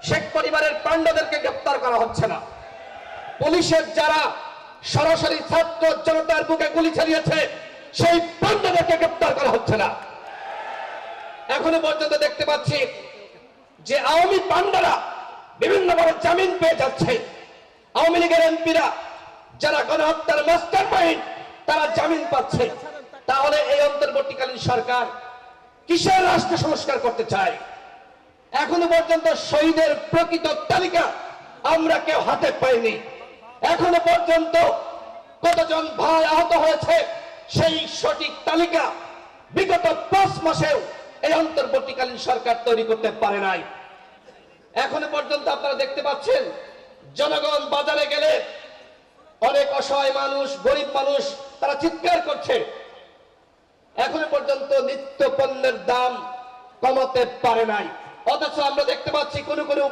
শেখ পরিবারের পাণ্ডাদেরকে গ্রেফতার করা হচ্ছে না। পুলিশের যারা সরাসরি ছাত্র জনতার বুকে গুলি চালিয়েছে সেই পাণ্ডাদেরকে গ্রেফতার করা হচ্ছে না। এখনো পর্যন্ত দেখতে পাচ্ছি যে আওয়ামী পাণ্ডারা বিভিন্নভাবে জামিন পেয়ে যাচ্ছে। আওয়ামী লীগের এমপিরা যারা গণহত্যার মাস্টার মাইন্ড তারা জামিন পাচ্ছে। তাহলে এই অন্তর্বর্তীকালীন সরকার কিসের রাষ্ট্র সংস্কার করতে চায়? এখনো পর্যন্ত শহীদের প্রকৃত তালিকা আমরা কেউ হাতে পাইনি। এখনো পর্যন্ত কতজন ভাই আহত হয়েছে সেই সঠিক তালিকা বিগত 5 মাসেও এই অন্তর্বর্তীকালীন সরকার তৈরি করতে পারে নাই। এখনো পর্যন্ত আপনারা দেখতে পাচ্ছেন জনগণ বাজারে গেলে অনেক অসহায় মানুষ, গরিব মানুষ তারা চিৎকার করছে। এখনো পর্যন্ত নিত্য পণ্যের দাম কমাতে পারে নাই। অথচ আমরা দেখতে পাচ্ছি কোন